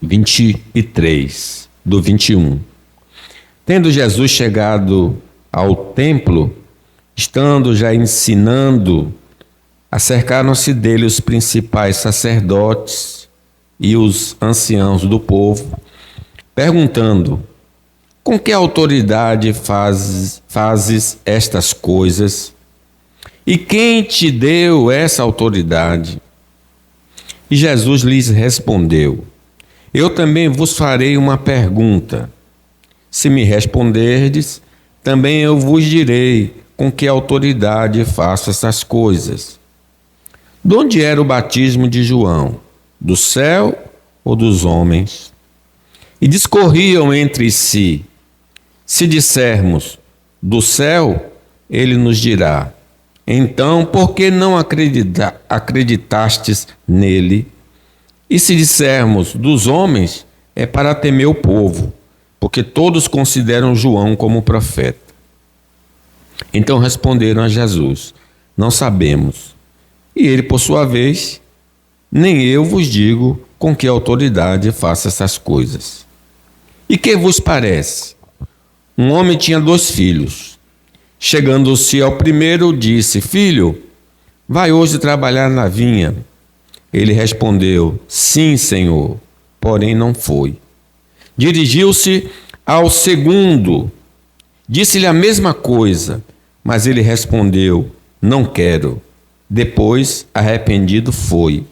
23, do 21. Tendo Jesus chegado ao templo, estando já ensinando, acercaram-se dele os principais sacerdotes e os anciãos do povo, perguntando: com que autoridade fazes estas coisas? E quem te deu essa autoridade? E Jesus lhes respondeu: eu também vos farei uma pergunta. Se me responderdes, também eu vos direi com que autoridade faço essas coisas. De onde era o batismo de João? Do céu ou dos homens? E discorriam entre si. Se dissermos do céu, ele nos dirá: então, por que não acreditastes nele? E se dissermos dos homens, é para temer o povo, porque todos consideram João como profeta. Então responderam a Jesus: não sabemos. E ele, por sua vez: nem eu vos digo com que autoridade faço essas coisas. E que vos parece? Um homem tinha 2 filhos. Chegando-se ao primeiro, disse: filho, vai hoje trabalhar na vinha. Ele respondeu: sim, senhor, porém não foi. Dirigiu-se ao segundo, disse-lhe a mesma coisa, mas ele respondeu: não quero. Depois, arrependido, foi.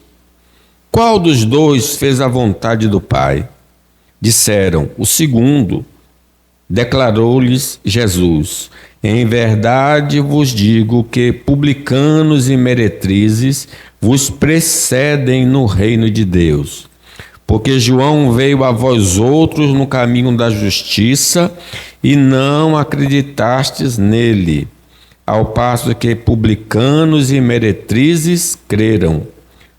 Qual dos 2 fez a vontade do Pai? Disseram: o segundo. Declarou-lhes Jesus: em verdade vos digo que publicanos e meretrizes vos precedem no reino de Deus. Porque João veio a vós outros no caminho da justiça e não acreditastes nele, ao passo que publicanos e meretrizes creram.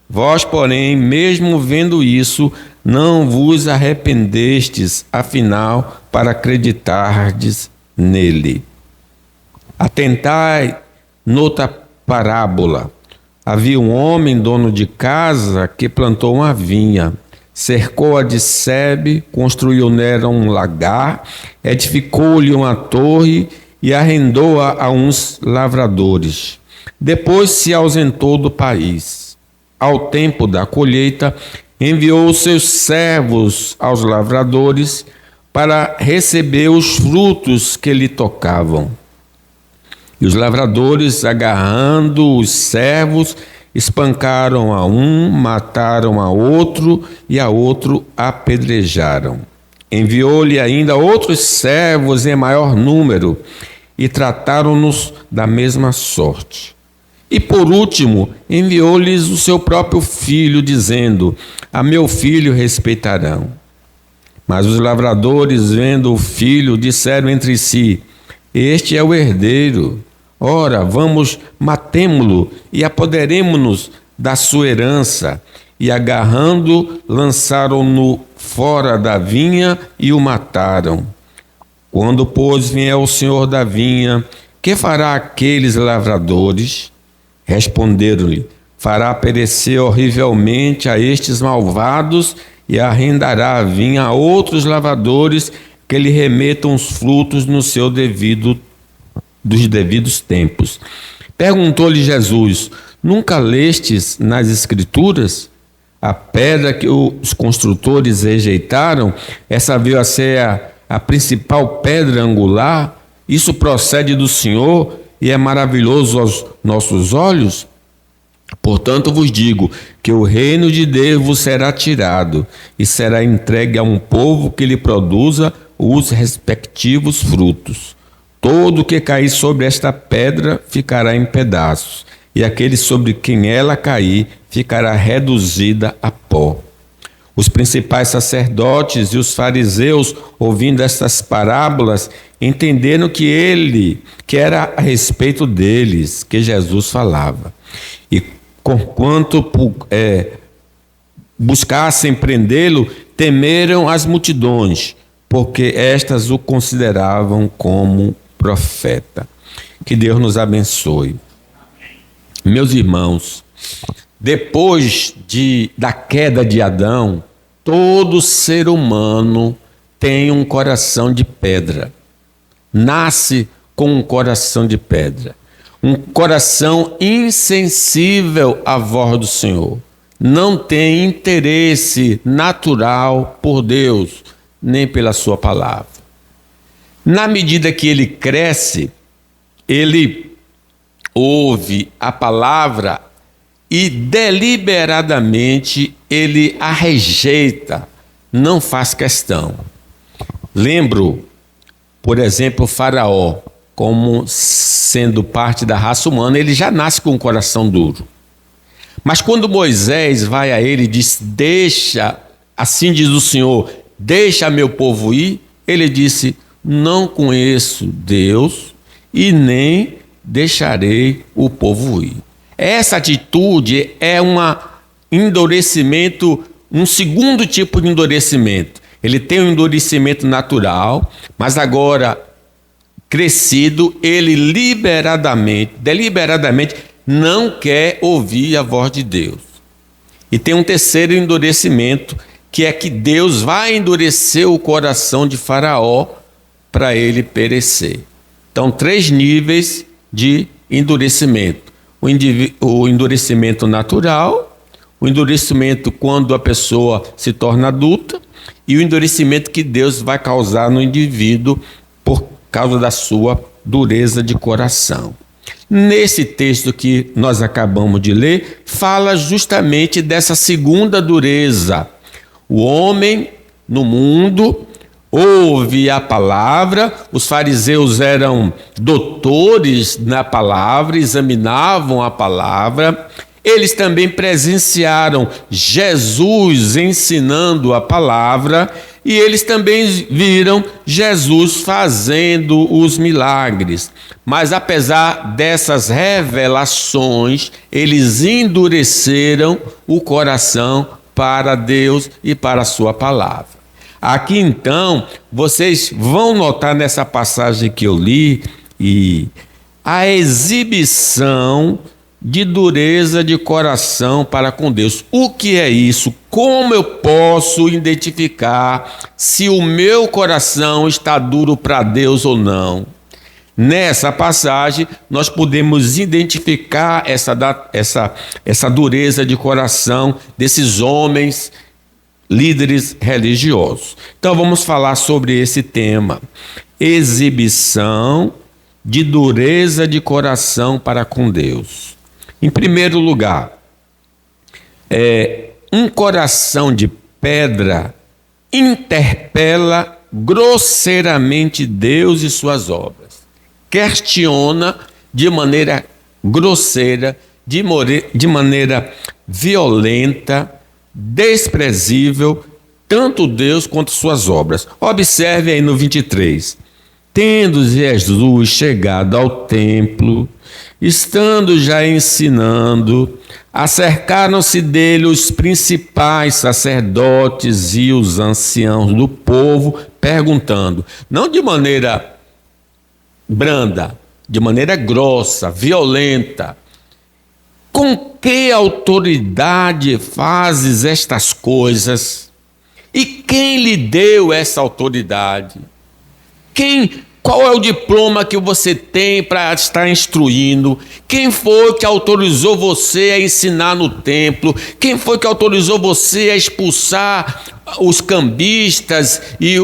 Vós, porém, mesmo vendo isso, não vos arrependestes, afinal, para acreditardes nele. Atentai noutra parábola. Havia um homem, dono de casa, que plantou uma vinha, cercou-a de sebe, construiu nela um lagar, edificou-lhe uma torre e arrendou-a a uns lavradores. Depois se ausentou do país. Ao tempo da colheita, enviou os seus servos aos lavradores para receber os frutos que lhe tocavam. E os lavradores, agarrando os servos, espancaram a um, mataram a outro e a outro apedrejaram. Enviou-lhe ainda outros servos em maior número e trataram-nos da mesma sorte. E por último, enviou-lhes o seu próprio filho, dizendo: a meu filho respeitarão. Mas os lavradores, vendo o filho, disseram entre si: este é o herdeiro. Ora, vamos, matemo-lo e apoderemo-nos da sua herança. E agarrando, lançaram-no fora da vinha e o mataram. Quando, pois, vier o senhor da vinha, que fará aqueles lavradores? Responderam-lhe: fará perecer horrivelmente a estes malvados e arrendará a vinha a outros lavradores que lhe remetam os frutos no seu dos devidos tempos. Perguntou-lhe Jesus: nunca lestes nas Escrituras? A pedra que os construtores rejeitaram, essa veio a ser a principal pedra angular. Isso procede do Senhor e é maravilhoso aos nossos olhos. Portanto vos digo que o reino de Deus vos será tirado e será entregue a um povo que lhe produza os respectivos frutos. Todo que cair sobre esta pedra ficará em pedaços, e aquele sobre quem ela cair ficará reduzida a pó. Os principais sacerdotes e os fariseus, ouvindo estas parábolas, entenderam que era a respeito deles que Jesus falava. E conquanto buscassem prendê-lo, temeram as multidões, porque estas o consideravam como profeta. Que Deus nos abençoe. Meus irmãos, depois da queda de Adão, Todo ser humano tem um coração de pedra. Nasce com um coração de pedra. Um coração insensível à voz do Senhor. Não tem interesse natural por Deus, nem pela sua palavra. Na medida que ele cresce, ele ouve a palavra e deliberadamente ele a rejeita, não faz questão. Lembro, por exemplo, o Faraó, como sendo parte da raça humana, ele já nasce com um coração duro. Mas quando Moisés vai a ele e diz, deixa, assim diz o Senhor, deixa meu povo ir, ele disse, não conheço Deus e nem deixarei o povo ir. Essa atitude é um endurecimento, um segundo tipo de endurecimento. Ele tem um endurecimento natural, mas agora crescido, ele deliberadamente não quer ouvir a voz de Deus. E tem um terceiro endurecimento, que é que Deus vai endurecer o coração de Faraó para ele perecer. Então, 3 níveis de endurecimento. O endurecimento natural, o endurecimento quando a pessoa se torna adulta e o endurecimento que Deus vai causar no indivíduo por causa da sua dureza de coração. Nesse texto que nós acabamos de ler, fala justamente dessa segunda dureza. O homem no mundo ouve a palavra, os fariseus eram doutores na palavra, examinavam a palavra, eles também presenciaram Jesus ensinando a palavra e eles também viram Jesus fazendo os milagres. Mas apesar dessas revelações, eles endureceram o coração para Deus e para a sua palavra. Aqui então, vocês vão notar nessa passagem que eu li, e a exibição de dureza de coração para com Deus. O que é isso? Como eu posso identificar se o meu coração está duro para Deus ou não? Nessa passagem, nós podemos identificar essa dureza de coração desses homens líderes religiosos. Então vamos falar sobre esse tema: exibição de dureza de coração para com Deus. Em primeiro lugar, um coração de pedra interpela grosseiramente Deus e suas obras. Questiona de maneira grosseira, de maneira violenta, desprezível, tanto Deus quanto suas obras. Observe aí no 23. Tendo Jesus chegado ao templo, estando já ensinando, acercaram-se dele os principais sacerdotes e os anciãos do povo, perguntando, não de maneira branda, de maneira grossa, violenta, com que autoridade fazes estas coisas? E quem lhe deu essa autoridade? Qual é o diploma que você tem para estar instruindo? Quem foi que autorizou você a ensinar no templo? Quem foi que autorizou você a expulsar os cambistas e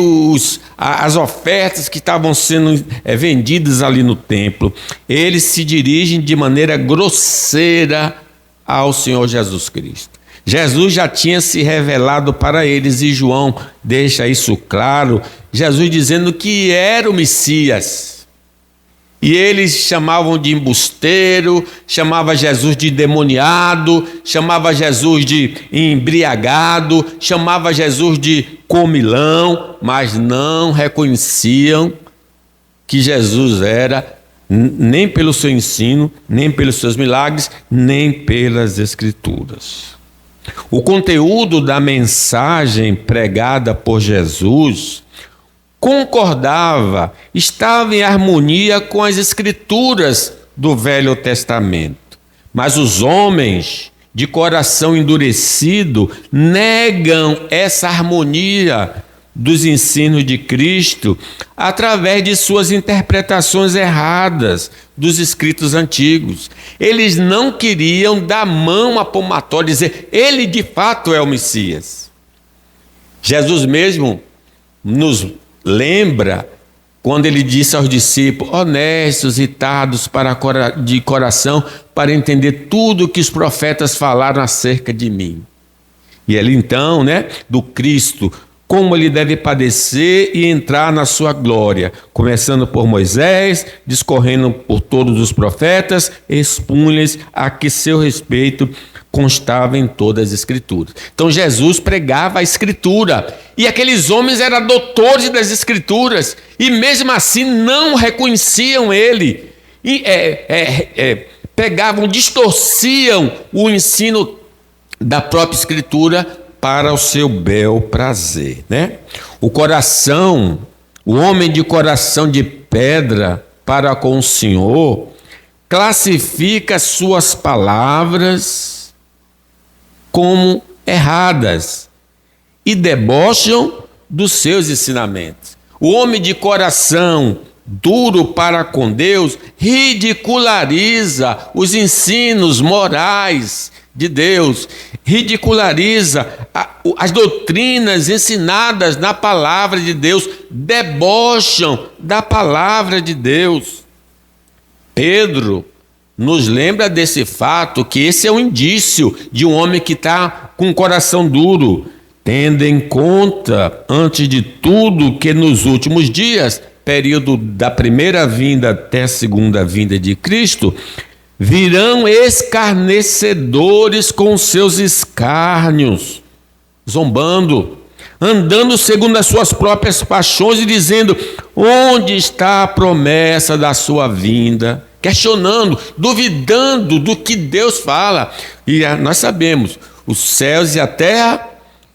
as ofertas que estavam sendo vendidas ali no templo? Eles se dirigem de maneira grosseira ao Senhor Jesus Cristo. Jesus já tinha se revelado para eles e João deixa isso claro, Jesus dizendo que era o Messias. E eles chamavam de embusteiro, chamava Jesus de endemoniado, chamava Jesus de embriagado, chamava Jesus de comilão, mas não reconheciam que Jesus era, nem pelo seu ensino, nem pelos seus milagres, nem pelas Escrituras. O conteúdo da mensagem pregada por Jesus concordava, estava em harmonia com as Escrituras do Velho Testamento. Mas os homens de coração endurecido negam essa harmonia dos ensinos de Cristo através de suas interpretações erradas dos escritos antigos. Eles não queriam dar mão à palmatória e dizer, ele de fato é o Messias. Jesus mesmo nos lembra quando ele disse aos discípulos, honestos e tardos de coração, para entender tudo o que os profetas falaram acerca de mim. E ele então, do Cristo, como ele deve padecer e entrar na sua glória, começando por Moisés, discorrendo por todos os profetas, expunha-lhes a que seu respeito constava em todas as Escrituras. Então Jesus pregava a Escritura, e aqueles homens eram doutores das Escrituras, e mesmo assim não reconheciam ele, e pegavam, distorciam o ensino da própria Escritura para o seu bel prazer, O homem de coração de pedra para com o Senhor, classifica suas palavras como erradas e debocham dos seus ensinamentos. O homem de coração duro para com Deus ridiculariza os ensinos morais de Deus, ridiculariza as doutrinas ensinadas na palavra de Deus, debocham da palavra de Deus. Pedro nos lembra desse fato, que esse é um indício de um homem que está com o coração duro, tendo em conta, antes de tudo, que nos últimos dias, período da primeira vinda até a segunda vinda de Cristo, virão escarnecedores com seus escárnios, zombando, andando segundo as suas próprias paixões e dizendo, onde está a promessa da sua vinda? Questionando, duvidando do que Deus fala. E nós sabemos, os céus e a terra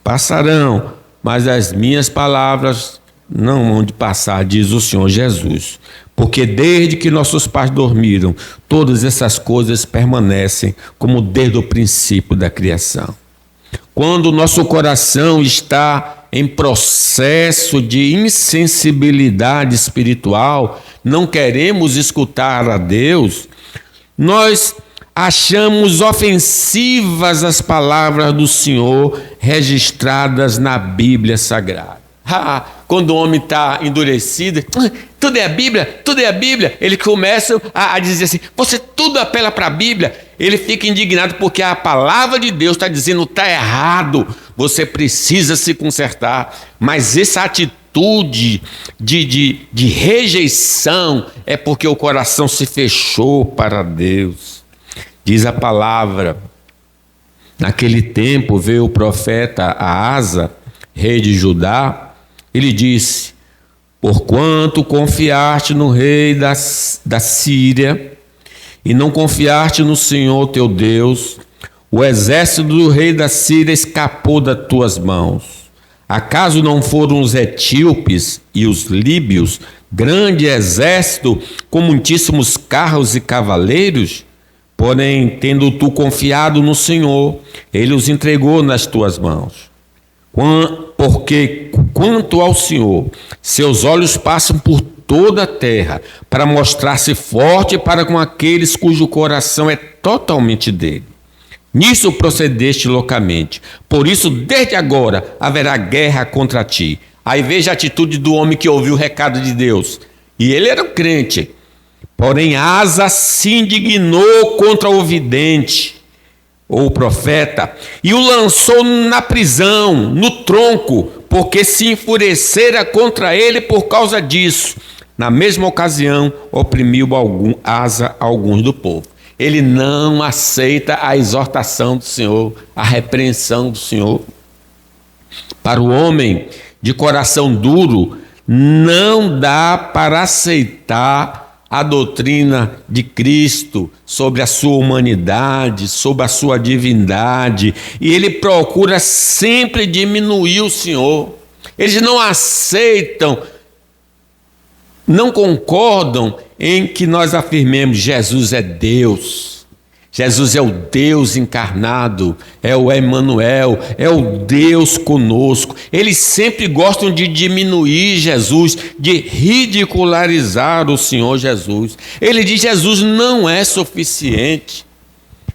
passarão, mas as minhas palavras não hão de passar, diz o Senhor Jesus. Porque desde que nossos pais dormiram, todas essas coisas permanecem como desde o princípio da criação. Quando o nosso coração está em processo de insensibilidade espiritual, não queremos escutar a Deus, nós achamos ofensivas as palavras do Senhor registradas na Bíblia Sagrada. Quando o homem está endurecido, tudo é a Bíblia, ele começa a dizer assim, você tudo apela para a Bíblia, ele fica indignado porque a palavra de Deus está dizendo, está errado, você precisa se consertar, mas essa atitude de rejeição é porque o coração se fechou para Deus. Diz a palavra, naquele tempo veio o profeta Asa, rei de Judá, ele disse, porquanto confiaste no rei da Síria e não confiaste no Senhor teu Deus, o exército do rei da Síria escapou das tuas mãos. Acaso não foram os etíopes e os líbios, grande exército com muitíssimos carros e cavaleiros? Porém, tendo tu confiado no Senhor, ele os entregou nas tuas mãos. Porque quanto ao Senhor, seus olhos passam por toda a terra para mostrar-se forte para com aqueles cujo coração é totalmente dele. Nisso procedeste loucamente, por isso desde agora haverá guerra contra ti. Aí veja a atitude do homem que ouviu o recado de Deus, e ele era um crente. Porém Asa se indignou contra o vidente, ou profeta, e o lançou na prisão, no tronco, porque se enfurecera contra ele por causa disso. Na mesma ocasião, oprimiu Asa alguns do povo. Ele não aceita a exortação do Senhor, a repreensão do Senhor. Para o homem de coração duro, não dá para aceitar a doutrina de Cristo sobre a sua humanidade, sobre a sua divindade, e ele procura sempre diminuir o Senhor. Eles não aceitam, não concordam em que nós afirmemos Jesus é Deus, Jesus é o Deus encarnado, é o Emanuel, é o Deus conosco. Eles sempre gostam de diminuir Jesus, de ridicularizar o Senhor Jesus. Ele diz: Jesus não é suficiente,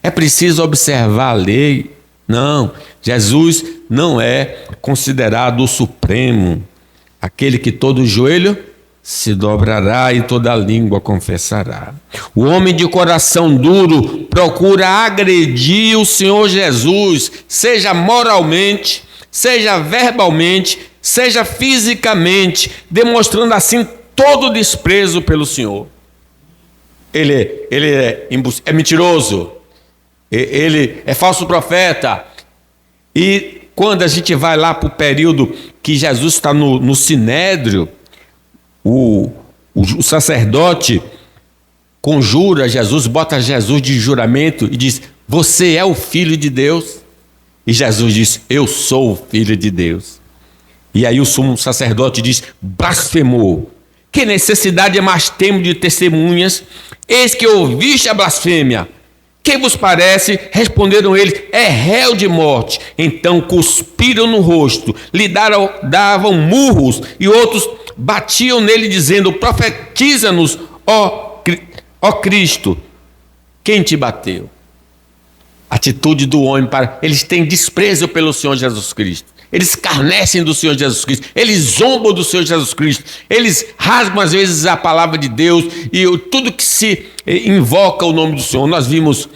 é preciso observar a lei. Não, Jesus não é considerado o supremo, aquele que todo joelho se dobrará e toda língua confessará. O homem de coração duro procura agredir o Senhor Jesus, seja moralmente, seja verbalmente, seja fisicamente, demonstrando assim todo o desprezo pelo Senhor. Ele é mentiroso, ele é falso profeta. E quando a gente vai lá para o período que Jesus está no Sinédrio, o sacerdote conjura Jesus, bota Jesus de juramento e diz: você é o Filho de Deus? E Jesus diz: eu sou o Filho de Deus. E aí o sumo sacerdote diz: blasfemou. Que necessidade é mais temos de testemunhas? Eis que ouviste a blasfêmia. Que vos parece? Responderam eles: é réu de morte. Então cuspiram no rosto, lhe davam murros, e outros batiam nele dizendo: profetiza-nos, ó Cristo, quem te bateu? Atitude do homem eles têm desprezo pelo Senhor Jesus Cristo. Eles escarnecem do Senhor Jesus Cristo, eles zombam do Senhor Jesus Cristo, eles rasgam às vezes a palavra de Deus e tudo que se invoca o nome do Senhor. Nós vimos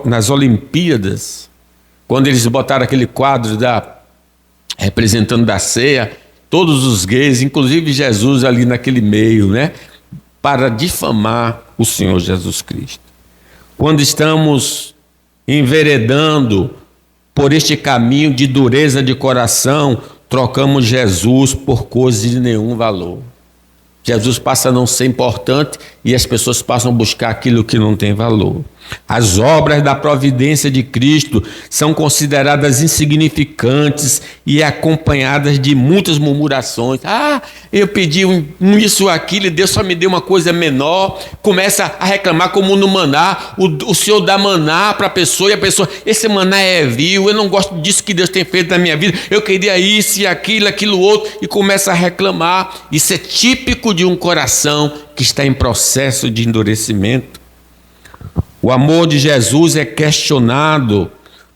nas Olimpíadas, quando eles botaram aquele quadro representando da ceia, todos os gays, inclusive Jesus ali naquele meio, né, para difamar o Senhor Jesus Cristo. Quando estamos enveredando por este caminho de dureza de coração, trocamos Jesus por coisas de nenhum valor. Jesus passa a não ser importante e as pessoas passam a buscar aquilo que não tem valor. As obras da providência de Cristo são consideradas insignificantes e acompanhadas de muitas murmurações. Eu pedi isso ou aquilo e Deus só me deu uma coisa menor. Começa a reclamar como no maná. O Senhor dá maná para a pessoa e a pessoa: esse maná é vil, eu não gosto disso que Deus tem feito na minha vida, eu queria isso e aquilo outro, e começa a reclamar. Isso é típico de um coração que está em processo de endurecimento. O amor de Jesus é questionado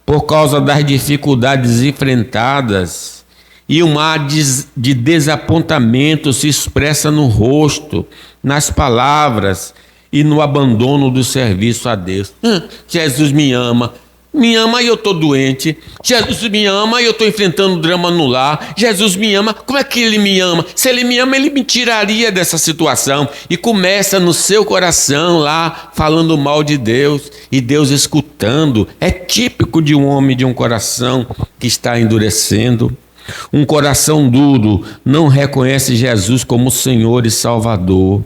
por causa das dificuldades enfrentadas, e um ar de desapontamento se expressa no rosto, nas palavras e no abandono do serviço a Deus. Jesus me ama e eu estou doente. Jesus me ama e eu estou enfrentando drama no lar. Jesus me ama, como é que ele me ama? Se ele me ama, ele me tiraria dessa situação. E começa no seu coração lá, falando mal de Deus, e Deus escutando. É típico de um homem de um coração que está endurecendo. Um coração duro não reconhece Jesus como Senhor e Salvador,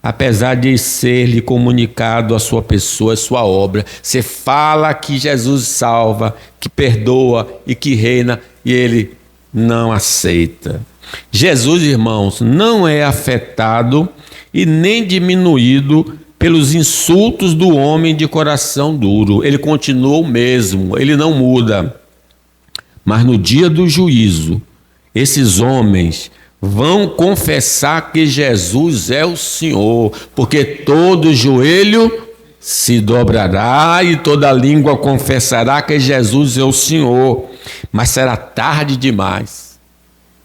apesar de ser-lhe comunicado a sua pessoa, a sua obra. Você fala que Jesus salva, que perdoa e que reina, e ele não aceita. Jesus, irmãos, não é afetado e nem diminuído pelos insultos do homem de coração duro. Ele continua o mesmo, ele não muda. Mas no dia do juízo, esses homens vão confessar que Jesus é o Senhor, porque todo joelho se dobrará e toda língua confessará que Jesus é o Senhor. Mas será tarde demais.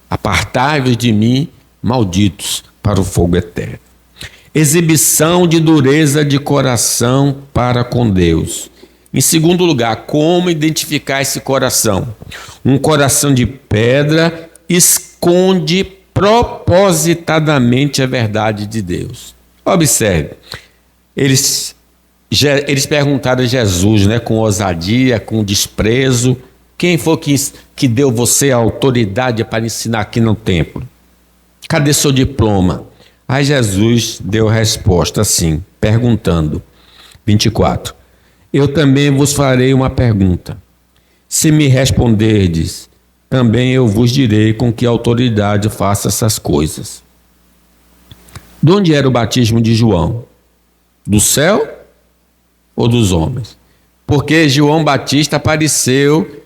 Apartai-vos de mim, malditos, para o fogo eterno. Exibição de dureza de coração para com Deus. Em segundo lugar, como identificar esse coração? Um coração de pedra esconde propositadamente a verdade de Deus. Observe, eles perguntaram a Jesus, né, com ousadia, com desprezo: quem foi que deu você a autoridade para ensinar aqui no templo? Cadê seu diploma? Aí Jesus deu a resposta assim, perguntando, 24: eu também vos farei uma pergunta. Se me responderdes, também eu vos direi com que autoridade faço essas coisas. De onde era o batismo de João? Do céu ou dos homens? Porque João Batista apareceu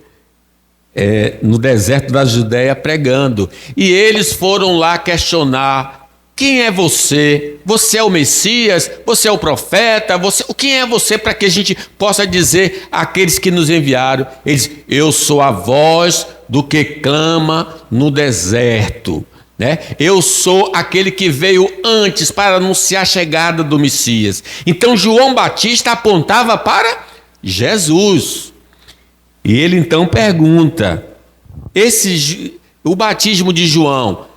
no deserto da Judéia pregando. E eles foram lá questionar: quem é você? Você é o Messias? Você é o profeta? Quem é você, para que a gente possa dizer àqueles que nos enviaram? Eles: eu sou a voz do que clama no deserto. Eu sou aquele que veio antes para anunciar a chegada do Messias. Então João Batista apontava para Jesus. E ele então pergunta: o batismo de João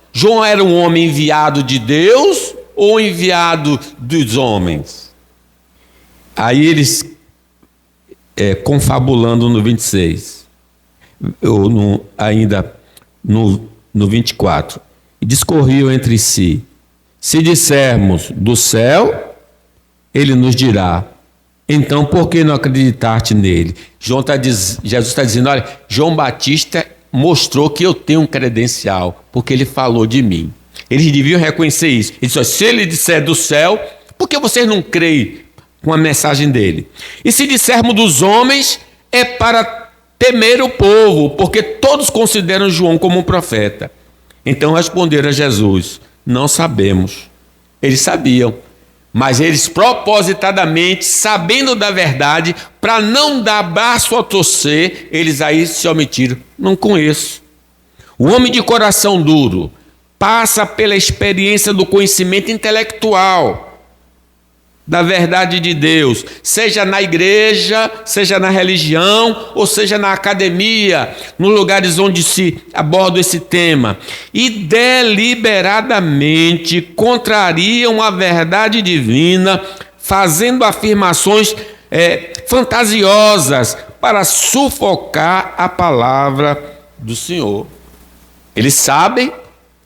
era um homem enviado de Deus ou enviado dos homens? Aí eles, confabulando no 26, ou ainda no 24, discorriam entre si: se dissermos do céu, ele nos dirá: então por que não acreditaste nele? Jesus está dizendo: olha, João Batista mostrou que eu tenho um credencial, porque ele falou de mim. Eles deviam reconhecer isso. Ele disse: se ele disser do céu, por que vocês não creem com a mensagem dele? E se dissermos dos homens, é para temer o povo, porque todos consideram João como um profeta. Então responderam a Jesus: não sabemos. Eles sabiam, mas eles propositadamente, sabendo da verdade, para não dar braço a torcer, eles aí se omitiram: não conheço. O homem de coração duro passa pela experiência do conhecimento intelectual da verdade de Deus, seja na igreja, seja na religião, ou seja na academia, nos lugares onde se aborda esse tema, e deliberadamente contrariam a verdade divina, fazendo afirmações fantasiosas para sufocar a palavra do Senhor. Eles sabem,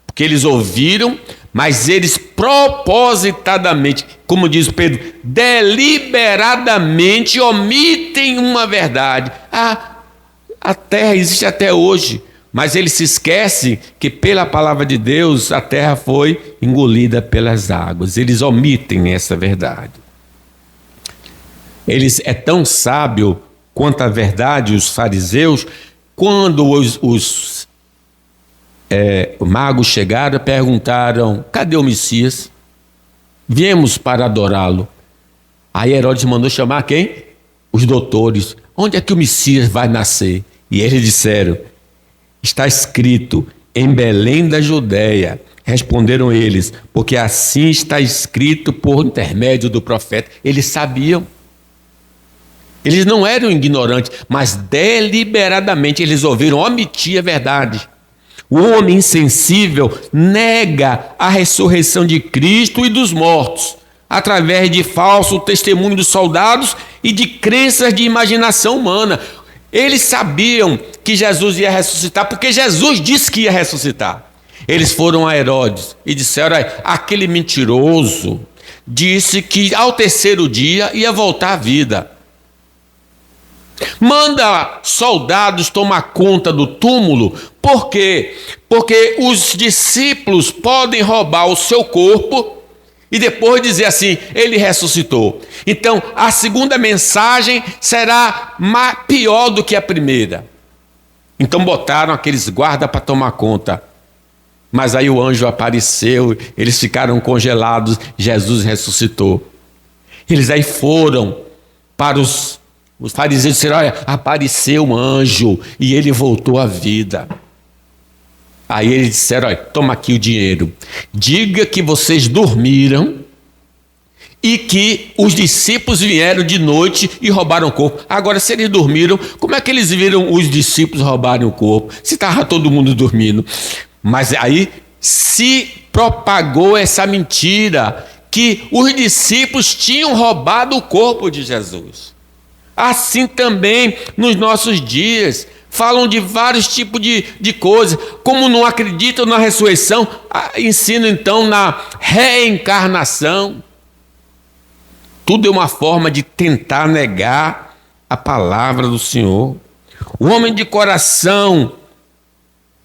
porque eles ouviram, mas eles propositadamente, como diz Pedro, deliberadamente omitem uma verdade. A terra existe até hoje, mas eles se esquecem que pela palavra de Deus a terra foi engolida pelas águas. Eles omitem essa verdade. É tão sábio quanto a verdade, os fariseus, quando os magos chegaram, perguntaram: cadê o Messias? Viemos para adorá-lo. Aí Herodes mandou chamar quem? Os doutores. Onde é que o Messias vai nascer? E eles disseram: está escrito, em Belém da Judéia. Responderam eles: porque assim está escrito por intermédio do profeta. Eles sabiam. Eles não eram ignorantes, mas deliberadamente eles ouviram omitir a verdade. O homem insensível nega a ressurreição de Cristo e dos mortos, através de falso testemunho dos soldados e de crenças de imaginação humana. Eles sabiam que Jesus ia ressuscitar, porque Jesus disse que ia ressuscitar. Eles foram a Herodes e disseram: aquele mentiroso disse que ao terceiro dia ia voltar à vida. Manda soldados tomar conta do túmulo. Por quê? Porque os discípulos podem roubar o seu corpo e depois dizer assim: ele ressuscitou. Então a segunda mensagem será pior do que a primeira. Então botaram aqueles guardas para tomar conta. Mas aí o anjo apareceu, eles ficaram congelados, Jesus ressuscitou. Eles aí foram para os fariseus disseram: olha, apareceu um anjo e ele voltou à vida. Aí eles disseram: olha, toma aqui o dinheiro. Diga que vocês dormiram e que os discípulos vieram de noite e roubaram o corpo. Agora, se eles dormiram, como é que eles viram os discípulos roubarem o corpo? Se estava todo mundo dormindo. Mas aí se propagou essa mentira, que os discípulos tinham roubado o corpo de Jesus. Assim também nos nossos dias, falam de vários tipos de coisas. Como não acreditam na ressurreição, ensinam então na reencarnação. Tudo é uma forma de tentar negar a palavra do Senhor. O homem de coração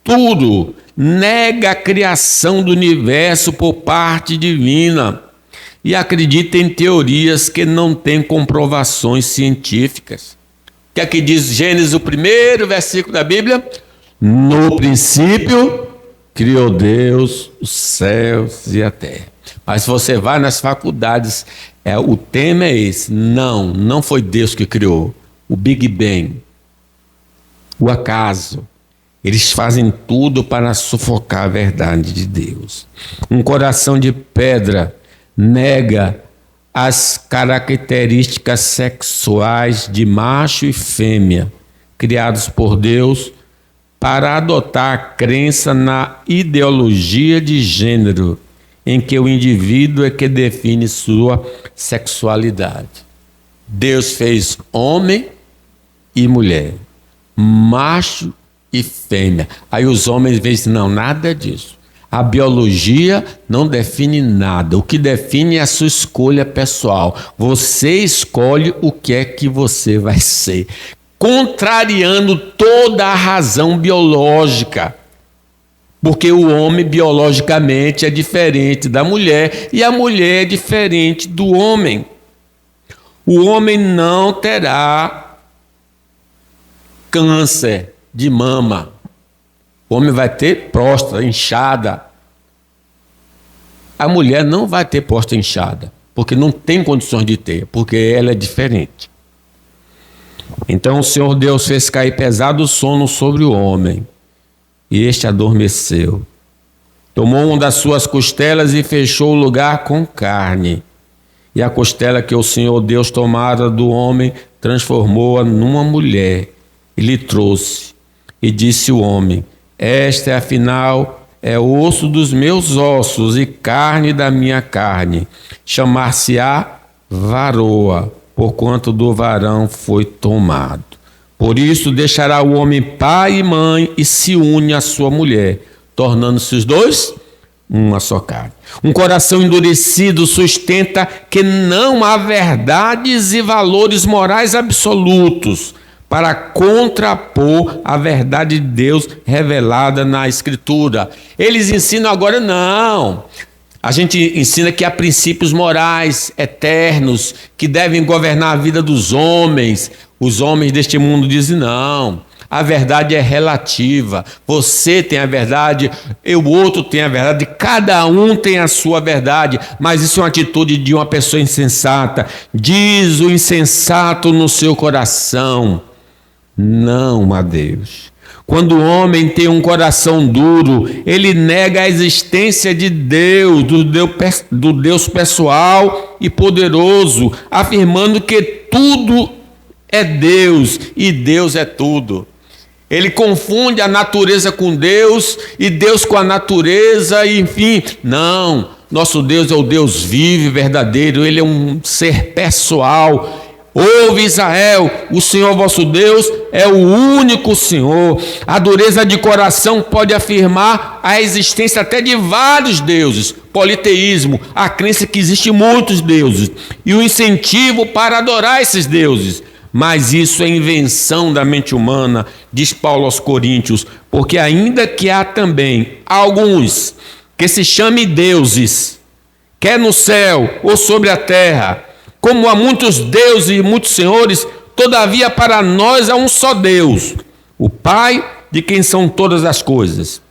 puro nega a criação do universo por parte divina. e acredita em teorias que não têm comprovações científicas. O que é que diz Gênesis, o primeiro versículo da Bíblia? No princípio, criou Deus os céus e a terra. Mas se você vai nas faculdades, o tema é esse. Não foi Deus que criou. O Big Bang, o acaso. Eles fazem tudo para sufocar a verdade de Deus. Um coração de pedra nega as características sexuais de macho e fêmea, criados por Deus, para adotar a crença na ideologia de gênero, em que o indivíduo é que define sua sexualidade. Deus fez homem e mulher, macho e fêmea. Aí os homens dizem, não, nada disso. A biologia não define nada. O que define é a sua escolha pessoal. Você escolhe o que é que você vai ser, contrariando toda a razão biológica. Porque o homem biologicamente é diferente da mulher e a mulher é diferente do homem. O homem não terá câncer de mama. O homem vai ter próstata inchada. A mulher não vai ter próstata inchada, porque não tem condições de ter, porque ela é diferente. Então o Senhor Deus fez cair pesado sono sobre o homem, e este adormeceu. Tomou uma das suas costelas e fechou o lugar com carne. E a costela que o Senhor Deus tomara do homem, transformou-a numa mulher, e lhe trouxe. E disse o homem, esta, afinal, é osso dos meus ossos e carne da minha carne. Chamar-se-á varoa, porquanto do varão foi tomado. Por isso deixará o homem pai e mãe e se une à sua mulher, tornando-se os dois uma só carne. Um coração endurecido sustenta que não há verdades e valores morais absolutos para contrapor a verdade de Deus revelada na Escritura. Eles ensinam agora, não. A gente ensina que há princípios morais eternos que devem governar a vida dos homens. Os homens deste mundo dizem, não. A verdade é relativa. Você tem a verdade, o outro tem a verdade, cada um tem a sua verdade, mas isso é uma atitude de uma pessoa insensata. Diz o insensato no seu coração, não a Deus. Quando o homem tem um coração duro, ele nega a existência de Deus, do Deus pessoal e poderoso, afirmando que tudo é Deus e Deus é tudo. Ele confunde a natureza com Deus e Deus com a natureza, e, enfim, não. Nosso Deus é o Deus vivo e verdadeiro, Ele é um ser pessoal. Ouve, Israel, o Senhor vosso Deus é o único Senhor. A dureza de coração pode afirmar a existência até de vários deuses. Politeísmo, a crença que existem muitos deuses e o incentivo para adorar esses deuses. Mas isso é invenção da mente humana, diz Paulo aos Coríntios, porque ainda que há também alguns que se chamem deuses, quer no céu ou sobre a terra, como há muitos deuses e muitos senhores, todavia para nós há um só Deus, o Pai de quem são todas as coisas,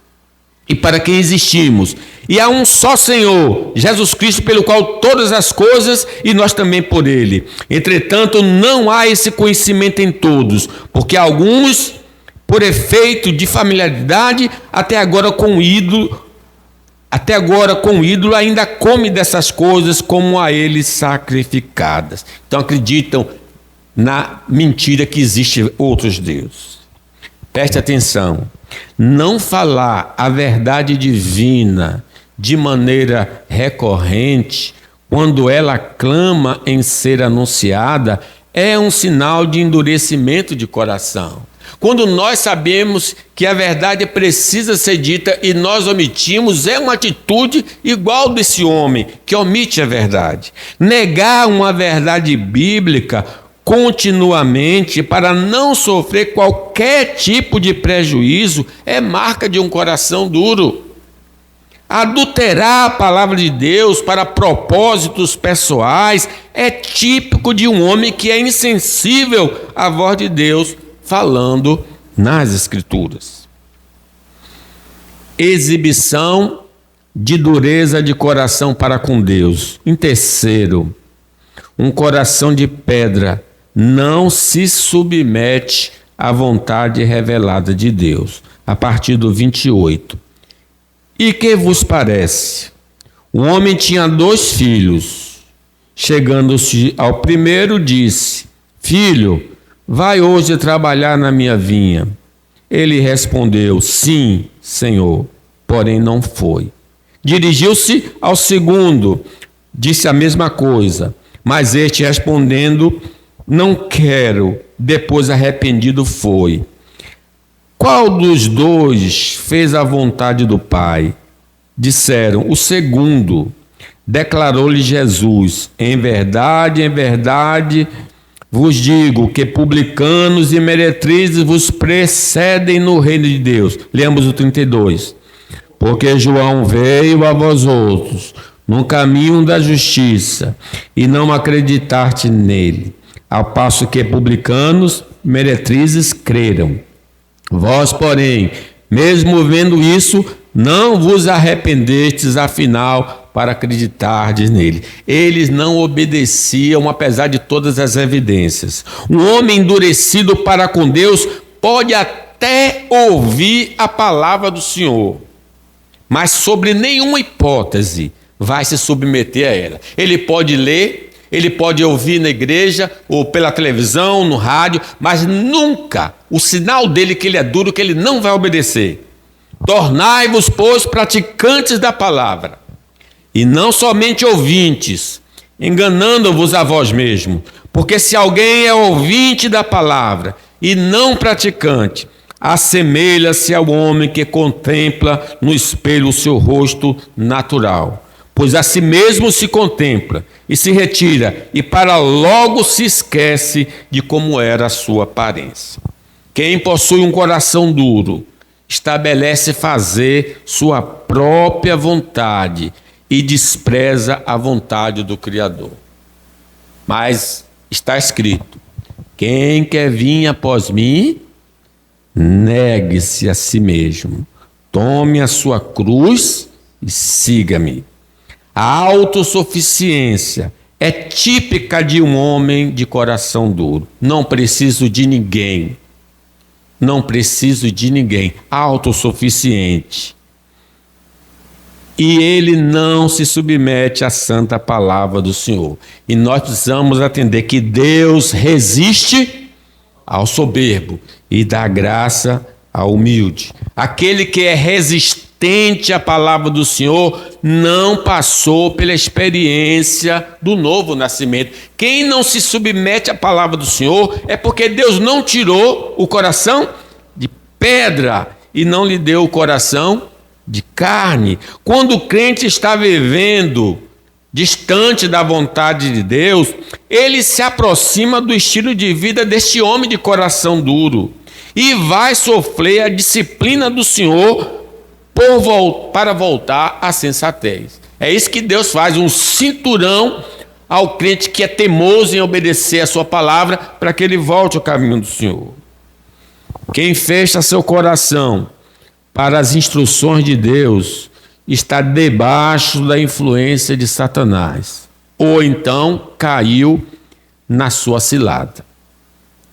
e para quem existimos. E há um só Senhor, Jesus Cristo, pelo qual todas as coisas, e nós também por Ele. Entretanto, não há esse conhecimento em todos, porque alguns, por efeito de familiaridade, até agora com ídolo, ainda come dessas coisas como a eles sacrificadas. Então acreditam na mentira que existem outros deuses. Preste atenção. Não falar a verdade divina de maneira recorrente, quando ela clama em ser anunciada, é um sinal de endurecimento de coração. Quando nós sabemos que a verdade precisa ser dita e nós omitimos, é uma atitude igual desse homem que omite a verdade. Negar uma verdade bíblica continuamente para não sofrer qualquer tipo de prejuízo é marca de um coração duro. Adulterar a palavra de Deus para propósitos pessoais é típico de um homem que é insensível à voz de Deus falando nas Escrituras. Exibição de dureza de coração para com Deus. Em terceiro, um coração de pedra não se submete à vontade revelada de Deus. A partir do 28. E que vos parece? O homem tinha 2 filhos. Chegando-se ao primeiro, disse: Filho, vai hoje trabalhar na minha vinha. Ele respondeu: Sim, Senhor, porém não foi. Dirigiu-se ao segundo, disse a mesma coisa, mas este respondendo: Não quero. Depois arrependido foi. Qual dos 2 fez a vontade do Pai? Disseram: o segundo. Declarou-lhe Jesus: em verdade, vos digo que publicanos e meretrizes vos precedem no reino de Deus. Lemos o 32. Porque João veio a vós outros no caminho da justiça e não acreditaste nele, ao passo que publicanos e meretrizes creram. Vós, porém, mesmo vendo isso, não vos arrependestes, afinal, para acreditardes nele. Eles não obedeciam, apesar de todas as evidências. Um homem endurecido para com Deus pode até ouvir a palavra do Senhor, mas sobre nenhuma hipótese vai se submeter a ela. Ele pode ler, ele pode ouvir na igreja, ou pela televisão, no rádio, mas nunca o sinal dele que ele é duro, que ele não vai obedecer. Tornai-vos, pois, praticantes da palavra, e não somente ouvintes, enganando-vos a vós mesmos. Porque se alguém é ouvinte da palavra e não praticante, assemelha-se ao homem que contempla no espelho o seu rosto natural. Pois a si mesmo se contempla e se retira, e para logo se esquece de como era a sua aparência. Quem possui um coração duro estabelece fazer sua própria vontade e despreza a vontade do Criador. Mas está escrito: quem quer vir após mim, negue-se a si mesmo, tome a sua cruz e siga-me. A autossuficiência é típica de um homem de coração duro. Não preciso de ninguém. Não preciso de ninguém. Autossuficiente. E ele não se submete à santa palavra do Senhor. E nós precisamos atender que Deus resiste ao soberbo e dá graça ao humilde. Aquele que é resistente à palavra do Senhor não passou pela experiência do novo nascimento. Quem não se submete à palavra do Senhor é porque Deus não tirou o coração de pedra e não lhe deu o coração de carne. Quando o crente está vivendo distante da vontade de Deus, ele se aproxima do estilo de vida deste homem de coração duro e vai sofrer a disciplina do Senhor para voltar à sensatez. É isso que Deus faz, um cinturão ao crente que é teimoso em obedecer a sua palavra, para que ele volte ao caminho do Senhor. Quem fecha seu coração para as instruções de Deus está debaixo da influência de Satanás, ou então caiu na sua cilada.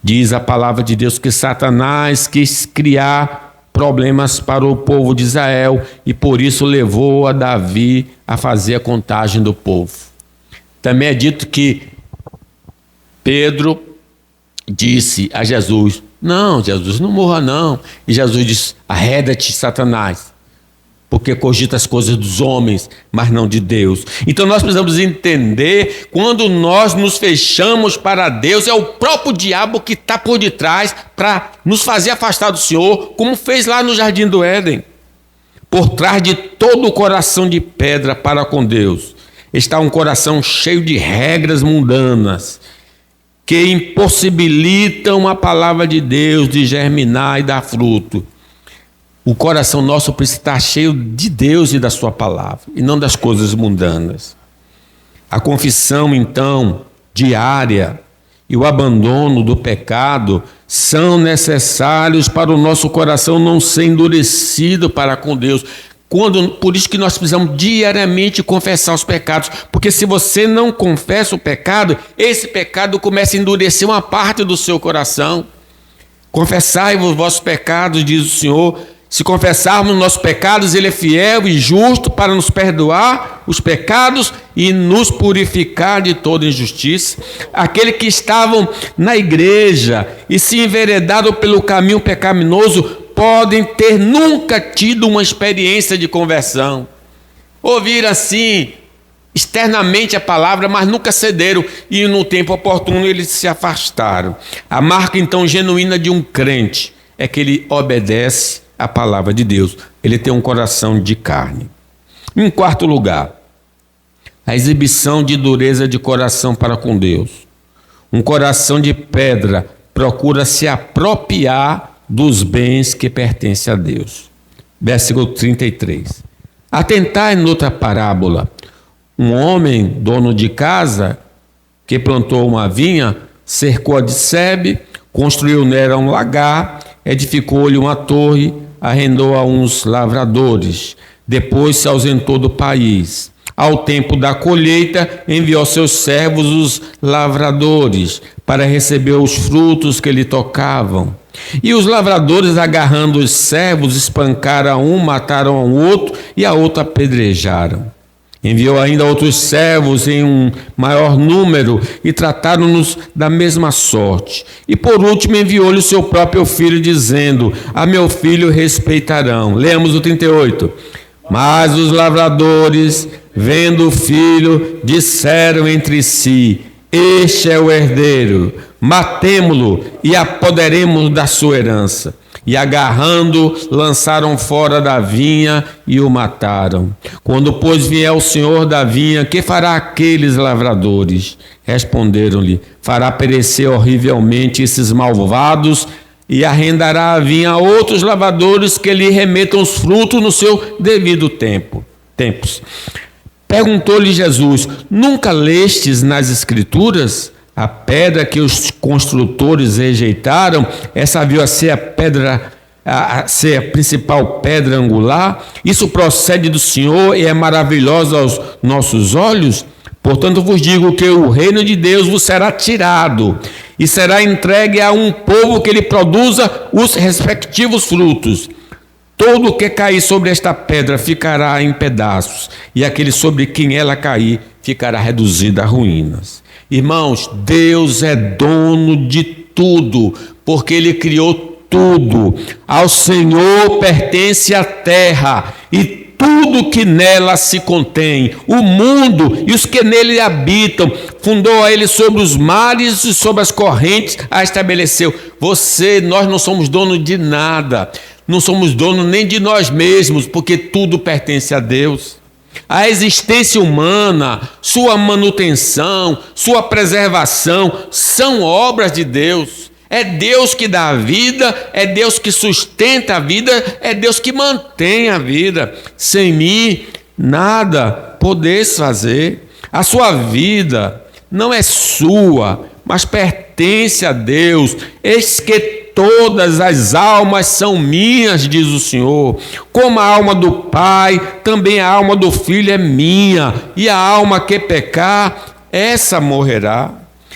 Diz a palavra de Deus que Satanás quis criar problemas para o povo de Israel e por isso levou a Davi a fazer a contagem do povo. Também é dito que Pedro disse a Jesus: não, Jesus, não morra não. E Jesus disse: arreda-te, Satanás, porque cogita as coisas dos homens, mas não de Deus. Então nós precisamos entender, quando nós nos fechamos para Deus, é o próprio diabo que está por detrás para nos fazer afastar do Senhor, como fez lá no Jardim do Éden. Por trás de todo o coração de pedra para com Deus está um coração cheio de regras mundanas, que impossibilitam a palavra de Deus de germinar e dar fruto. O coração nosso precisa estar cheio de Deus e da sua palavra, e não das coisas mundanas. A confissão, então, diária e o abandono do pecado são necessários para o nosso coração não ser endurecido para com Deus. Por isso que nós precisamos diariamente confessar os pecados, porque se você não confessa o pecado, esse pecado começa a endurecer uma parte do seu coração. Confessai os vossos pecados, diz o Senhor. Se confessarmos nossos pecados, Ele é fiel e justo para nos perdoar os pecados e nos purificar de toda injustiça. Aqueles que estavam na igreja e se enveredaram pelo caminho pecaminoso podem ter nunca tido uma experiência de conversão. Ouviram assim externamente a palavra, mas nunca cederam, e no tempo oportuno eles se afastaram. A marca então genuína de um crente é que ele obedece a palavra de Deus. Ele tem um coração de carne. Em quarto lugar, a exibição de dureza de coração para com Deus. Um coração de pedra procura se apropriar dos bens que pertencem a Deus. Versículo 33. Atentai noutra parábola. Um homem, dono de casa, que plantou uma vinha, cercou-a de sebe, construiu nela um lagar, edificou-lhe uma torre, arrendou a uns lavradores, depois se ausentou do país. Ao tempo da colheita, enviou seus servos, os lavradores, para receber os frutos que lhe tocavam. E os lavradores, agarrando os servos, espancaram a um, mataram ao outro e a outro apedrejaram. Enviou ainda outros servos em um maior número e trataram-nos da mesma sorte. E por último enviou-lhe o seu próprio filho, dizendo: a meu filho respeitarão. Lemos o 38. Mas os lavradores, vendo o filho, disseram entre si: este é o herdeiro, matemo-lo e apoderemo-lo da sua herança. E agarrando, lançaram fora da vinha e o mataram. Quando, pois, vier o senhor da vinha, que fará aqueles lavradores? Responderam-lhe: fará perecer horrivelmente esses malvados e arrendará a vinha a outros lavradores que lhe remetam os frutos no seu devido tempos. Perguntou-lhe Jesus: nunca lestes nas Escrituras? A pedra que os construtores rejeitaram, essa viu a ser a principal pedra angular. Isso procede do Senhor e é maravilhoso aos nossos olhos. Portanto vos digo que o reino de Deus vos será tirado e será entregue a um povo que lhe produza os respectivos frutos. Todo o que cair sobre esta pedra ficará em pedaços, e aquele sobre quem ela cair ficará reduzido a ruínas. Irmãos, Deus é dono de tudo, porque Ele criou tudo. Ao Senhor pertence a terra e tudo que nela se contém, o mundo e os que nele habitam. Fundou a Ele sobre os mares e sobre as correntes a estabeleceu. Nós não somos donos de nada, não somos donos nem de nós mesmos, porque tudo pertence a Deus. A existência humana, sua manutenção, sua preservação são obras de Deus. É Deus que dá a vida, é Deus que sustenta a vida, é Deus que mantém a vida. Sem mim, nada podeis fazer. A sua vida não é sua, mas pertence a Deus. Eis que todas as almas são minhas, diz o Senhor. Como a alma do Pai, também a alma do Filho é minha. E a alma que pecar, essa morrerá.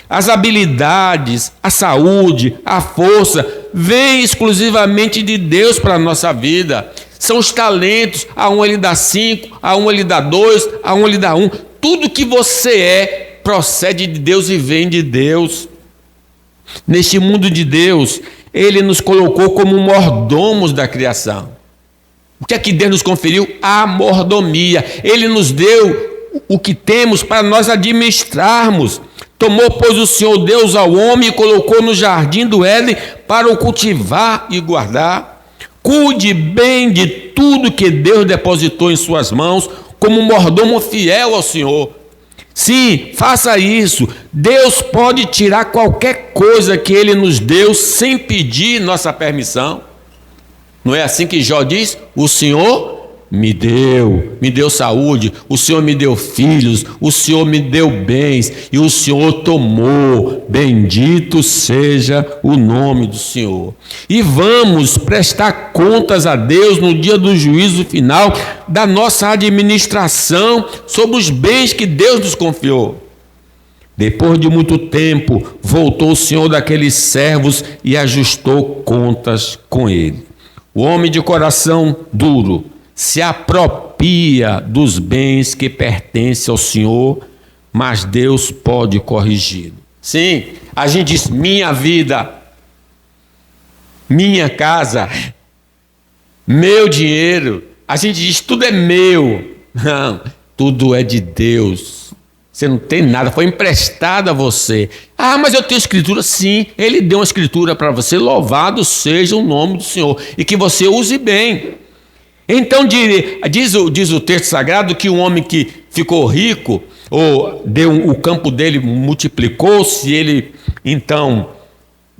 As habilidades, a saúde, a força, vêm exclusivamente de Deus para a nossa vida. São os talentos, a um Ele dá 5, a um Ele dá 2, a um Ele dá 1. Tudo que você é, procede de Deus e vem de Deus. Neste mundo de Deus, Ele nos colocou como mordomos da criação. O que é que Deus nos conferiu? A mordomia. Ele nos deu o que temos para nós administrarmos. Tomou, pois, o Senhor Deus ao homem e colocou no jardim do Éden para o cultivar e guardar. Cuide bem de tudo que Deus depositou em suas mãos, como um mordomo fiel ao Senhor. Sim, faça isso. Deus pode tirar qualquer coisa que Ele nos deu sem pedir nossa permissão. Não é assim que Jó diz? O Senhor me deu saúde, o Senhor me deu filhos, o Senhor me deu bens e o Senhor tomou. Bendito seja o nome do Senhor. E vamos prestar contas a Deus no dia do juízo final da nossa administração sobre os bens que Deus nos confiou. Depois de muito tempo, voltou o Senhor daqueles servos e ajustou contas com ele. O homem de coração duro se apropria dos bens que pertencem ao Senhor, mas Deus pode corrigi-lo. Sim, a gente diz: minha vida, minha casa, meu dinheiro. A gente diz: tudo é meu. Não, tudo é de Deus. Você não tem nada, foi emprestado a você. Ah, mas eu tenho escritura. Sim, Ele deu uma escritura para você. Louvado seja o nome do Senhor. E que você use bem. Então diz o texto sagrado que um homem que ficou rico, ou o campo dele multiplicou-se, ele então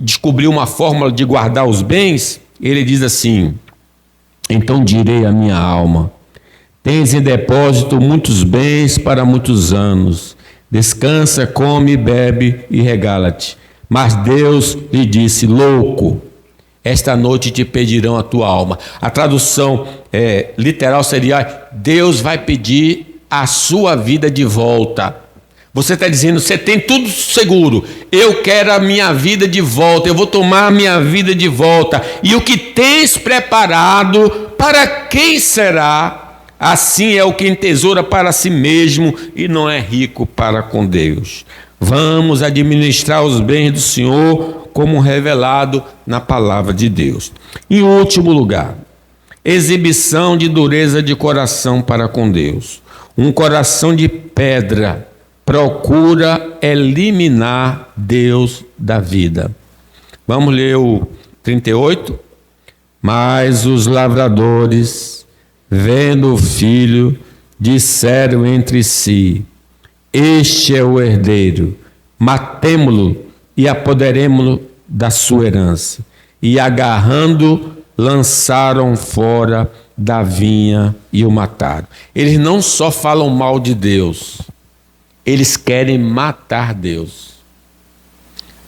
descobriu uma fórmula de guardar os bens. Ele diz assim: então direi à minha alma: tens em depósito muitos bens para muitos anos, descansa, come, bebe e regala-te. Mas Deus lhe disse: louco, esta noite te pedirão a tua alma. A tradução literal seria: Deus vai pedir a sua vida de volta. Você está dizendo: você tem tudo seguro, eu quero a minha vida de volta, eu vou tomar a minha vida de volta. E o que tens preparado, para quem será? Assim é o que entesoura para si mesmo e não é rico para com Deus. Vamos administrar os bens do Senhor como revelado na palavra de Deus. Em último lugar, exibição de dureza de coração para com Deus. Um coração de pedra procura eliminar Deus da vida. Vamos ler o 38? Mas os lavradores, vendo o filho, disseram entre si: este é o herdeiro, matemo-lo e apoderemo-lo da sua herança. E agarrando, lançaram fora da vinha e o mataram. Eles não só falam mal de Deus, eles querem matar Deus.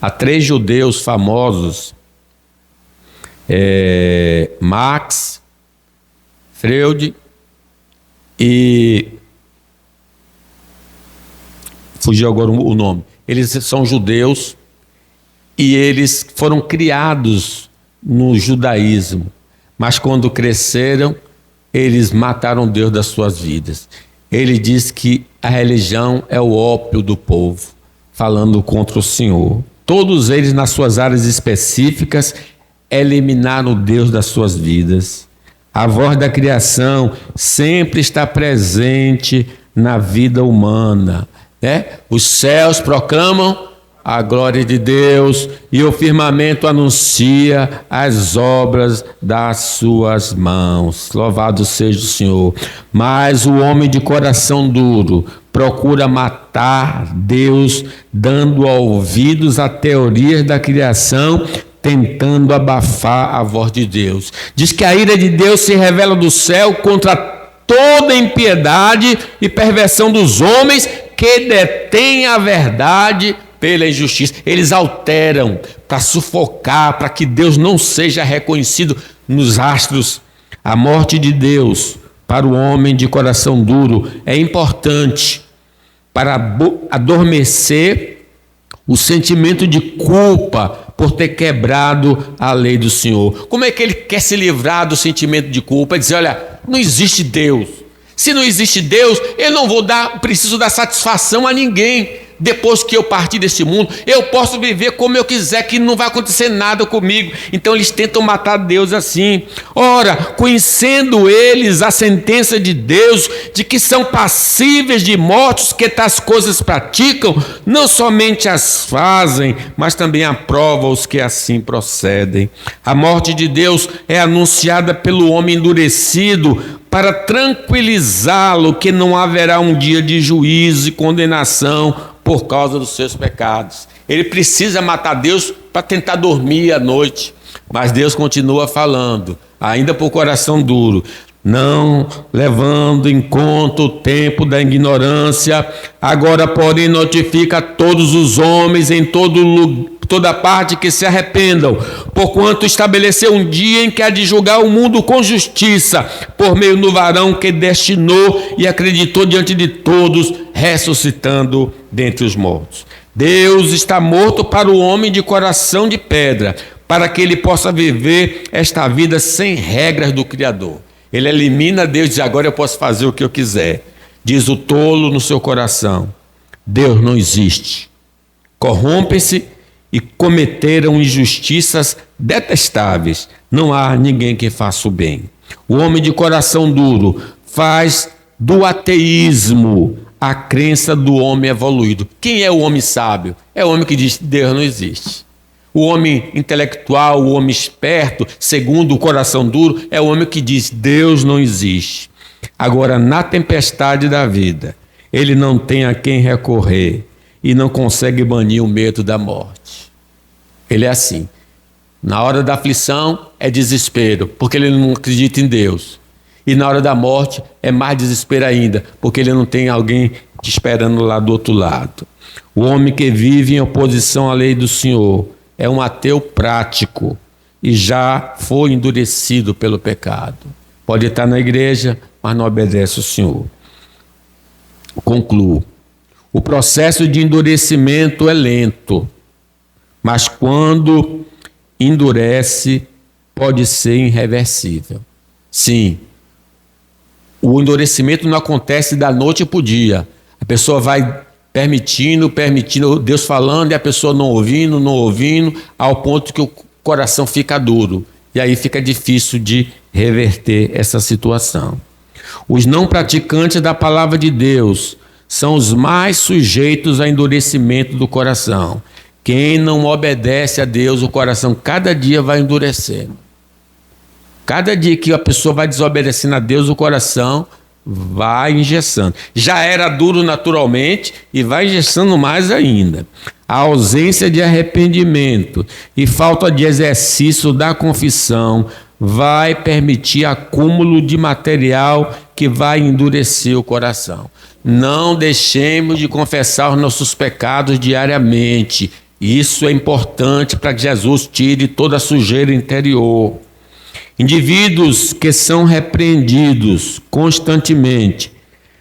Há 3 judeus famosos, Marx, Freud e... fugiu agora o nome. Eles são judeus e eles foram criados no judaísmo, mas quando cresceram, eles mataram Deus das suas vidas. Ele diz que a religião é o ópio do povo, falando contra o Senhor. Todos eles, nas suas áreas específicas, eliminaram Deus das suas vidas. A voz da criação sempre está presente na vida humana. Os céus proclamam a glória de Deus e o firmamento anuncia as obras das suas mãos. Louvado seja o Senhor. Mas o homem de coração duro procura matar Deus, dando ouvidos a teorias da criação, tentando abafar a voz de Deus. Diz que a ira de Deus se revela do céu contra toda impiedade e perversão dos homens que detêm a verdade pela injustiça. Eles alteram para sufocar, para que Deus não seja reconhecido nos astros. A morte de Deus para o homem de coração duro é importante para adormecer o sentimento de culpa por ter quebrado a lei do Senhor. Como é que ele quer se livrar do sentimento de culpa? É dizer: olha, não existe Deus. Se não existe Deus, eu não preciso dar satisfação a ninguém. Depois que eu partir desse mundo, eu posso viver como eu quiser, que não vai acontecer nada comigo. Então eles tentam matar Deus assim. Ora, conhecendo eles a sentença de Deus, de que são passíveis de morte os que tais coisas praticam, não somente as fazem, mas também aprovam os que assim procedem. A morte de Deus é anunciada pelo homem endurecido, para tranquilizá-lo que não haverá um dia de juízo e condenação por causa dos seus pecados. Ele precisa matar Deus para tentar dormir à noite. Mas Deus continua falando, ainda para o coração duro, não levando em conta o tempo da ignorância, agora porém notifica a todos os homens em toda parte que se arrependam, porquanto estabeleceu um dia em que há de julgar o mundo com justiça, por meio do varão que destinou e acreditou diante de todos, ressuscitando dentre os mortos. Deus está morto para o homem de coração de pedra, para que ele possa viver esta vida sem regras do Criador. Ele elimina Deus e diz, agora eu posso fazer o que eu quiser. Diz o tolo no seu coração, Deus não existe. Corrompem-se e cometeram injustiças detestáveis. Não há ninguém que faça o bem. O homem de coração duro faz do ateísmo a crença do homem evoluído. Quem é o homem sábio? É o homem que diz, Deus não existe. O homem intelectual, o homem esperto, segundo o coração duro, é o homem que diz, Deus não existe. Agora, na tempestade da vida, ele não tem a quem recorrer e não consegue banir o medo da morte. Ele é assim. Na hora da aflição, é desespero, porque ele não acredita em Deus. E na hora da morte, é mais desespero ainda, porque ele não tem alguém te esperando lá do outro lado. O homem que vive em oposição à lei do Senhor é um ateu prático e já foi endurecido pelo pecado. Pode estar na igreja, mas não obedece ao Senhor. Concluo. O processo de endurecimento é lento, mas quando endurece, pode ser irreversível. Sim, o endurecimento não acontece da noite para o dia. A pessoa vai permitindo, Deus falando e a pessoa não ouvindo, ao ponto que o coração fica duro. E aí fica difícil de reverter essa situação. Os não praticantes da palavra de Deus são os mais sujeitos a endurecimento do coração. Quem não obedece a Deus, o coração cada dia vai endurecendo. Cada dia que a pessoa vai desobedecendo a Deus, o coração vai engessando. Já era duro naturalmente e vai engessando mais ainda. A ausência de arrependimento e falta de exercício da confissão vai permitir acúmulo de material que vai endurecer o coração. Não deixemos de confessar os nossos pecados diariamente. Isso é importante para que Jesus tire toda a sujeira interior. Indivíduos que são repreendidos constantemente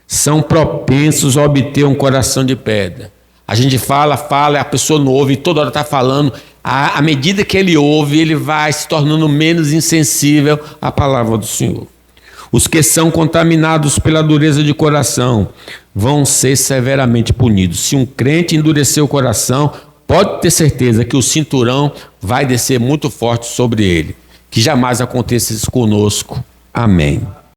são propensos a obter um coração de pedra. A gente fala, a pessoa não ouve, e toda hora está falando. À medida que ele ouve, ele vai se tornando menos insensível à palavra do Senhor. Os que são contaminados pela dureza de coração vão ser severamente punidos. Se um crente endurecer o coração, pode ter certeza que o cinturão vai descer muito forte sobre ele. Que jamais aconteça isso conosco. Amém.